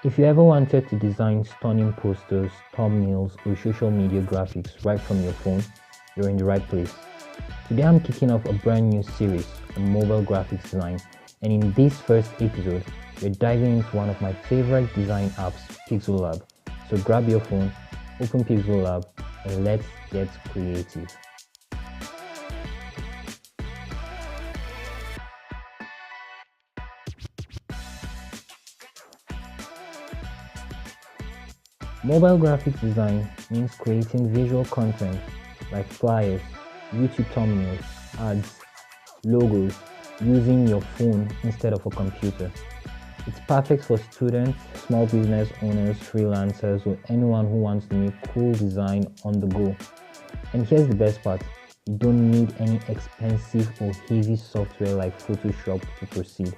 If you ever wanted to design stunning posters, thumbnails, or social media graphics right from your phone, you're in the right place. Today I'm kicking off a brand new series on mobile graphics design, and in this first episode, we're diving into one of my favorite design apps, Pixellab. So grab your phone, open Pixellab, and let's get creative. Mobile graphics design means creating visual content like flyers, YouTube thumbnails, ads, logos using your phone instead of a computer. It's perfect for students, small business owners, freelancers, or anyone who wants to make cool design on the go. And here's the best part, you don't need any expensive or heavy software like Photoshop to proceed.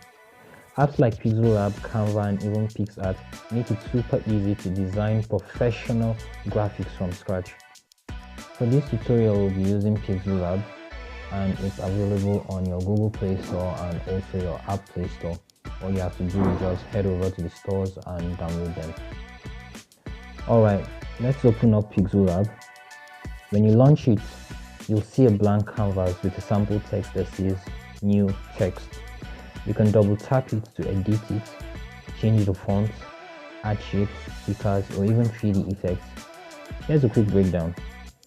Apps like Pixellab, Canva, and even PicsArt make it super easy to design professional graphics from scratch. For this tutorial, we'll be using Pixellab, and it's available on your Google Play Store and also your App Play Store. All you have to do is just head over to the stores and download them. Alright, let's open up Pixellab. When you launch it, you'll see a blank canvas with a sample text that says New Text. You can double tap it to edit it, change the font, add shapes, stickers, or even 3D effects. Here's a quick breakdown.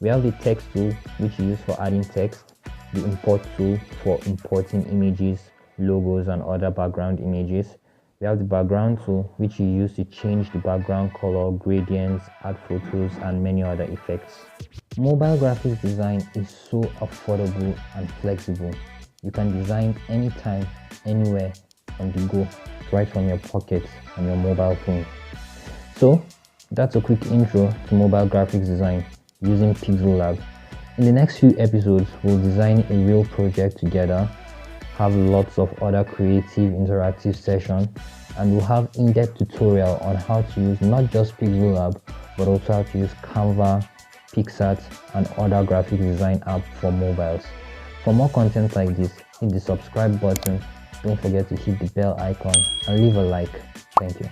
We have the text tool, which you use for adding text, the import tool for importing images, logos, and other background images. We have the background tool, which you use to change the background color, gradients, add photos, and many other effects. Mobile graphics design is so affordable and flexible. You can design anytime, anywhere, on the go, right from your pocket on your mobile phone. So that's a quick intro to mobile graphics design using Pixellab. In the next few episodes, we'll design a real project together, have lots of other creative interactive sessions, and we'll have in-depth tutorial on how to use not just Pixellab, but also how to use Canva, PicsArt, and other graphic design apps for mobiles. For more content like this, hit the subscribe button, don't forget to hit the bell icon, and leave a like. Thank you.